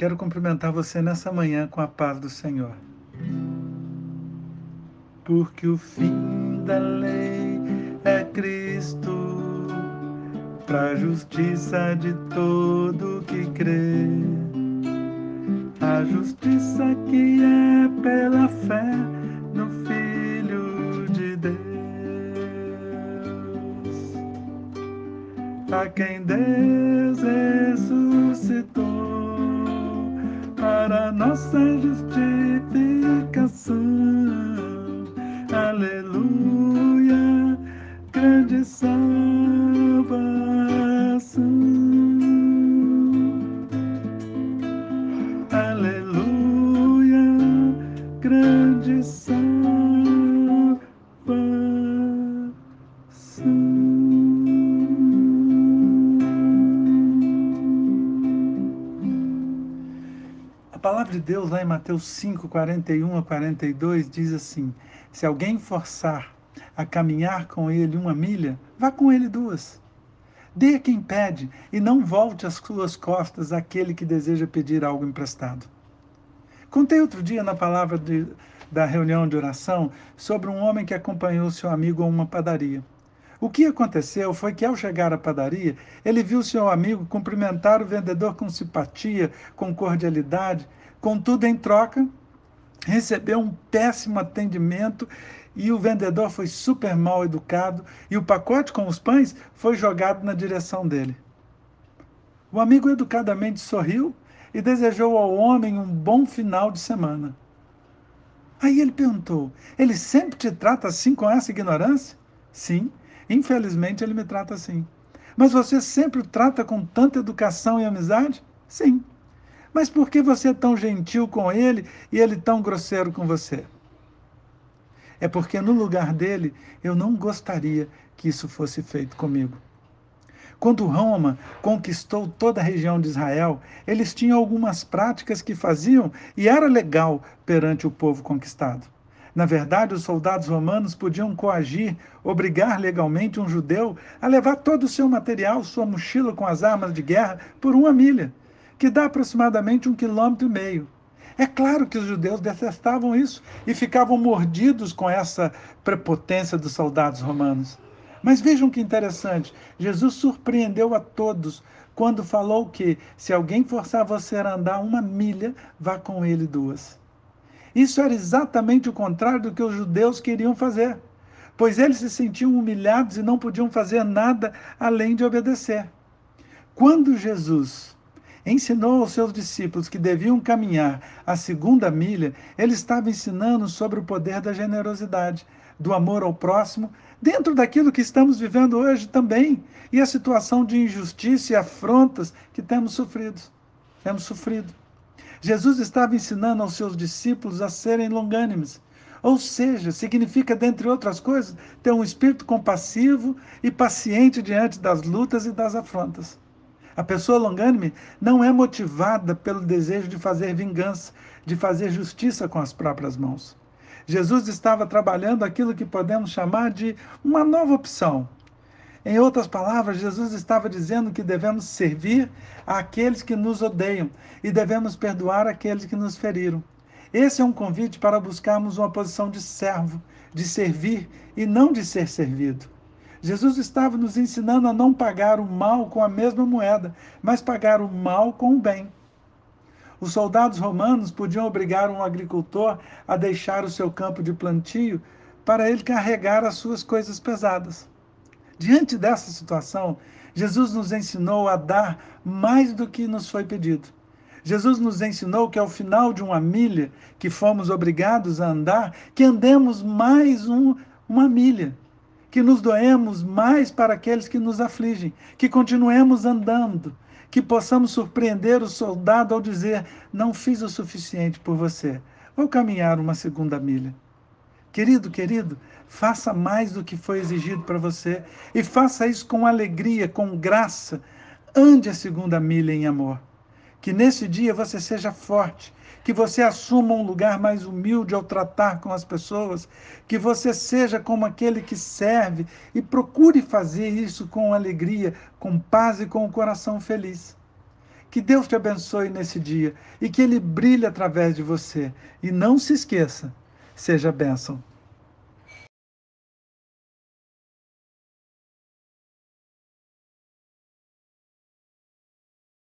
Quero cumprimentar você nessa manhã com a paz do Senhor. Porque o fim da lei é Cristo, para a justiça de todo que crê. A justiça que é pela fé no Filho de Deus, a quem Deus ressuscitou para nossa justificação. Aleluia, grande salvação. Aleluia, grande salvação. A palavra de Deus lá em Mateus 5, 41 a 42 diz assim: se alguém forçar a caminhar com ele 1 milha, vá com ele 2. Dê a quem pede e não volte as suas costas àquele que deseja pedir algo emprestado. Contei outro dia na palavra da reunião de oração sobre um homem que acompanhou seu amigo a uma padaria. O que aconteceu foi que, ao chegar à padaria, ele viu seu amigo cumprimentar o vendedor com simpatia, com cordialidade. Contudo, em troca, recebeu um péssimo atendimento e o vendedor foi super mal educado e o pacote com os pães foi jogado na direção dele. O amigo educadamente sorriu e desejou ao homem um bom final de semana. Aí ele perguntou: ele sempre te trata assim com essa ignorância? Sim, infelizmente ele me trata assim. Mas você sempre o trata com tanta educação e amizade? Sim. Mas por que você é tão gentil com ele e ele tão grosseiro com você? É porque no lugar dele eu não gostaria que isso fosse feito comigo. Quando Roma conquistou toda a região de Israel, eles tinham algumas práticas que faziam e era legal perante o povo conquistado. Na verdade, os soldados romanos podiam coagir, obrigar legalmente um judeu a levar todo o seu material, sua mochila com as armas de guerra, por 1 milha, que dá aproximadamente 1,5 km. É claro que os judeus detestavam isso e ficavam mordidos com essa prepotência dos soldados romanos. Mas vejam que interessante, Jesus surpreendeu a todos quando falou que se alguém forçar você a andar 1 milha, vá com ele 2. Isso era exatamente o contrário do que os judeus queriam fazer, pois eles se sentiam humilhados e não podiam fazer nada além de obedecer. Quando Jesus ensinou aos seus discípulos que deviam caminhar a 2 milha, ele estava ensinando sobre o poder da generosidade, do amor ao próximo, dentro daquilo que estamos vivendo hoje também, e a situação de injustiça e afrontas que temos sofrido. Jesus estava ensinando aos seus discípulos a serem longânimes. Ou seja, significa, dentre outras coisas, ter um espírito compassivo e paciente diante das lutas e das afrontas. A pessoa longânime não é motivada pelo desejo de fazer vingança, de fazer justiça com as próprias mãos. Jesus estava trabalhando aquilo que podemos chamar de uma nova opção. Em outras palavras, Jesus estava dizendo que devemos servir àqueles que nos odeiam e devemos perdoar aqueles que nos feriram. Esse é um convite para buscarmos uma posição de servo, de servir e não de ser servido. Jesus estava nos ensinando a não pagar o mal com a mesma moeda, mas pagar o mal com o bem. Os soldados romanos podiam obrigar um agricultor a deixar o seu campo de plantio para ele carregar as suas coisas pesadas. Diante dessa situação, Jesus nos ensinou a dar mais do que nos foi pedido. Jesus nos ensinou que ao final de 1 milha que fomos obrigados a andar, que andemos mais 1 milha, que nos doemos mais para aqueles que nos afligem, que continuemos andando, que possamos surpreender o soldado ao dizer: não fiz o suficiente por você, vou caminhar uma 2 milha. Querido, faça mais do que foi exigido para você e faça isso com alegria, com graça. Ande a 2 milha em amor. Que nesse dia você seja forte, que você assuma um lugar mais humilde ao tratar com as pessoas, que você seja como aquele que serve e procure fazer isso com alegria, com paz e com o coração feliz. Que Deus te abençoe nesse dia e que Ele brilhe através de você. E não se esqueça, seja bênção.